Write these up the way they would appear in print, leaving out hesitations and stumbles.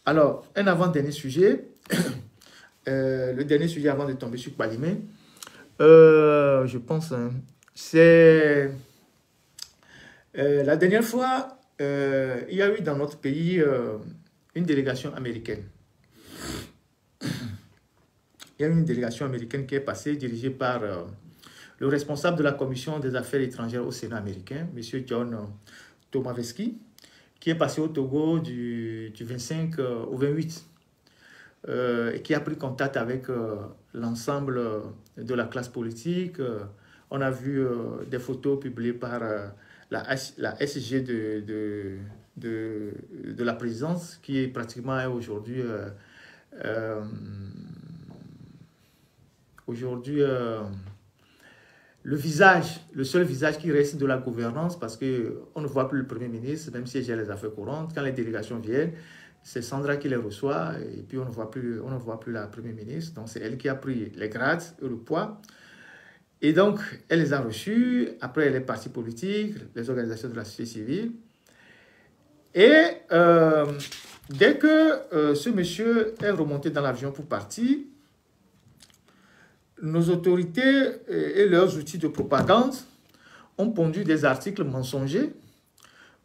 Alors, un avant-dernier sujet, le dernier sujet avant de tomber sur Kbalimé, je pense, hein, c'est la dernière fois, il y a eu dans notre pays une délégation américaine. Il y a eu une délégation américaine qui est passée, dirigée par le responsable de la commission des affaires étrangères au Sénat américain, M. John Tomaveski, qui est passé au Togo du 25 au 28 et qui a pris contact avec l'ensemble de la classe politique. On a vu des photos publiées par la SG de la présidence, qui est pratiquement aujourd'hui le seul visage qui reste de la gouvernance, parce qu'on ne voit plus le Premier ministre, même si j'ai les affaires courantes. Quand les délégations viennent, c'est Sandra qui les reçoit, et puis on ne voit plus la Première ministre. Donc c'est elle qui a pris les grades et le poids. Et donc, elle les a reçus, après les partis politiques, les organisations de la société civile. Et dès que ce monsieur est remonté dans l'avion pour partir, nos autorités et leurs outils de propagande ont pondu des articles mensongers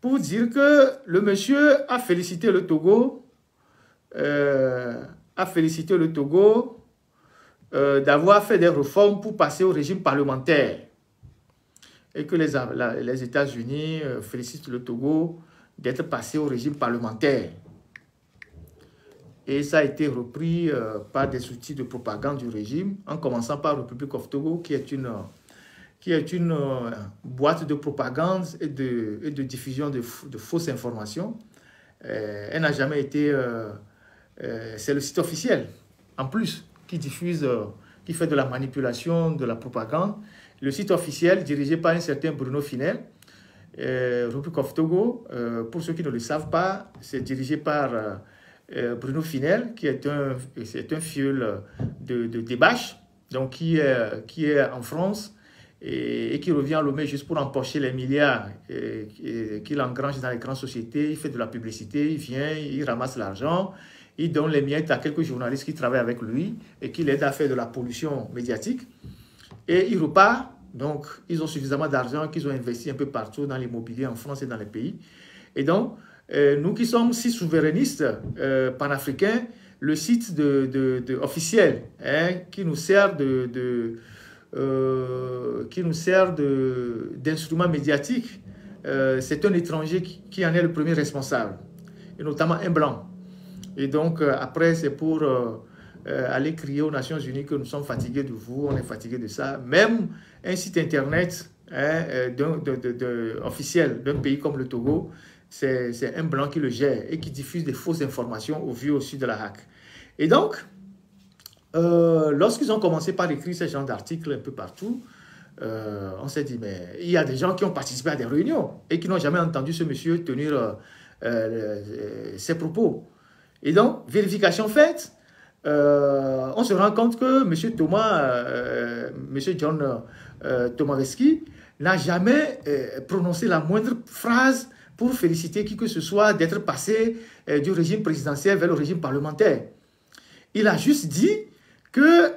pour dire que le monsieur a félicité le Togo, d'avoir fait des réformes pour passer au régime parlementaire. Et que les États-Unis félicitent le Togo d'être passé au régime parlementaire. Et ça a été repris par des outils de propagande du régime, en commençant par Republic of Togo, qui est une boîte de propagande et de diffusion de fausses informations. Elle n'a jamais été... c'est le site officiel, en plus, qui diffuse, qui fait de la manipulation, de la propagande. Le site officiel, dirigé par un certain Bruno Finel, Republic of Togo, pour ceux qui ne le savent pas, c'est dirigé par... Bruno Finel, qui est un filleul de Debache, donc qui est en France et qui revient à Lomé juste pour empocher les milliards qu'il engrange dans les grandes sociétés. Il fait de la publicité, il vient, il ramasse l'argent, il donne les miettes à quelques journalistes qui travaillent avec lui et qui l'aident à faire de la pollution médiatique. Et il repart. Donc, ils ont suffisamment d'argent qu'ils ont investi un peu partout dans l'immobilier en France et dans les pays. Et donc, nous qui sommes si souverainistes panafricains, le site officiel qui nous sert d'instrument médiatique, c'est un étranger qui en est le premier responsable, et notamment un blanc. Et donc après, c'est pour aller crier aux Nations Unies que nous sommes fatigués de vous, on est fatigués de ça. Même un site internet officiel d'un pays comme le Togo, c'est un blanc qui le gère et qui diffuse des fausses informations au vu au sud de la HAC. Et donc, lorsqu'ils ont commencé par écrire ce genre d'articles un peu partout, on s'est dit, mais il y a des gens qui ont participé à des réunions et qui n'ont jamais entendu ce monsieur tenir ses propos. Et donc, vérification faite, on se rend compte que M. John Tomaveski n'a jamais prononcé la moindre phrase pour féliciter qui que ce soit d'être passé du régime présidentiel vers le régime parlementaire. Il a juste dit que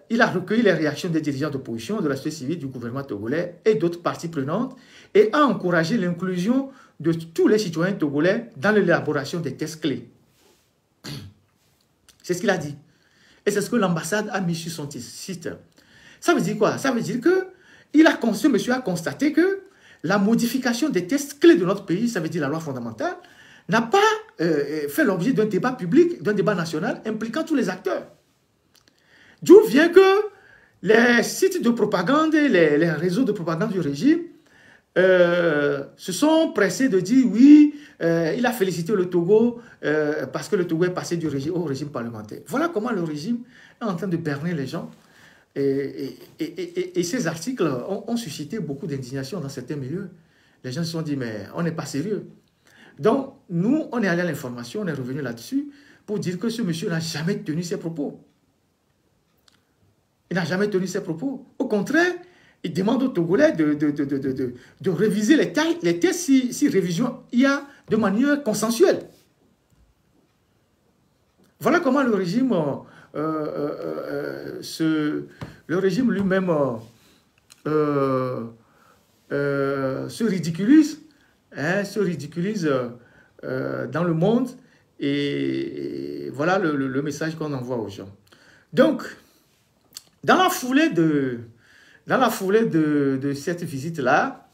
il a recueilli les réactions des dirigeants d'opposition, de la société civile, du gouvernement togolais et d'autres parties prenantes et a encouragé l'inclusion de tous les citoyens togolais dans l'élaboration des tests clés. C'est ce qu'il a dit. Et c'est ce que l'ambassade a mis sur son site. Ça veut dire quoi? Ça veut dire que ce monsieur a constaté que la modification des tests clés de notre pays, ça veut dire la loi fondamentale, n'a pas fait l'objet d'un débat public, d'un débat national impliquant tous les acteurs. D'où vient que les sites de propagande et les réseaux de propagande du régime se sont pressés de dire oui, il a félicité le Togo parce que le Togo est passé au régime parlementaire. Voilà comment le régime est en train de berner les gens. Et ces articles ont suscité beaucoup d'indignation dans certains milieux. Les gens se sont dit, mais on n'est pas sérieux. Donc, nous, on est allé à l'information, on est revenu là-dessus pour dire que ce monsieur n'a jamais tenu ses propos. Il n'a jamais tenu ses propos. Au contraire, il demande aux Togolais de réviser les tests si révision il y a de manière consensuelle. Voilà comment le régime, lui-même se ridiculise, hein, dans le monde. Et voilà le message qu'on envoie aux gens. Donc, dans la foulée de cette visite-là,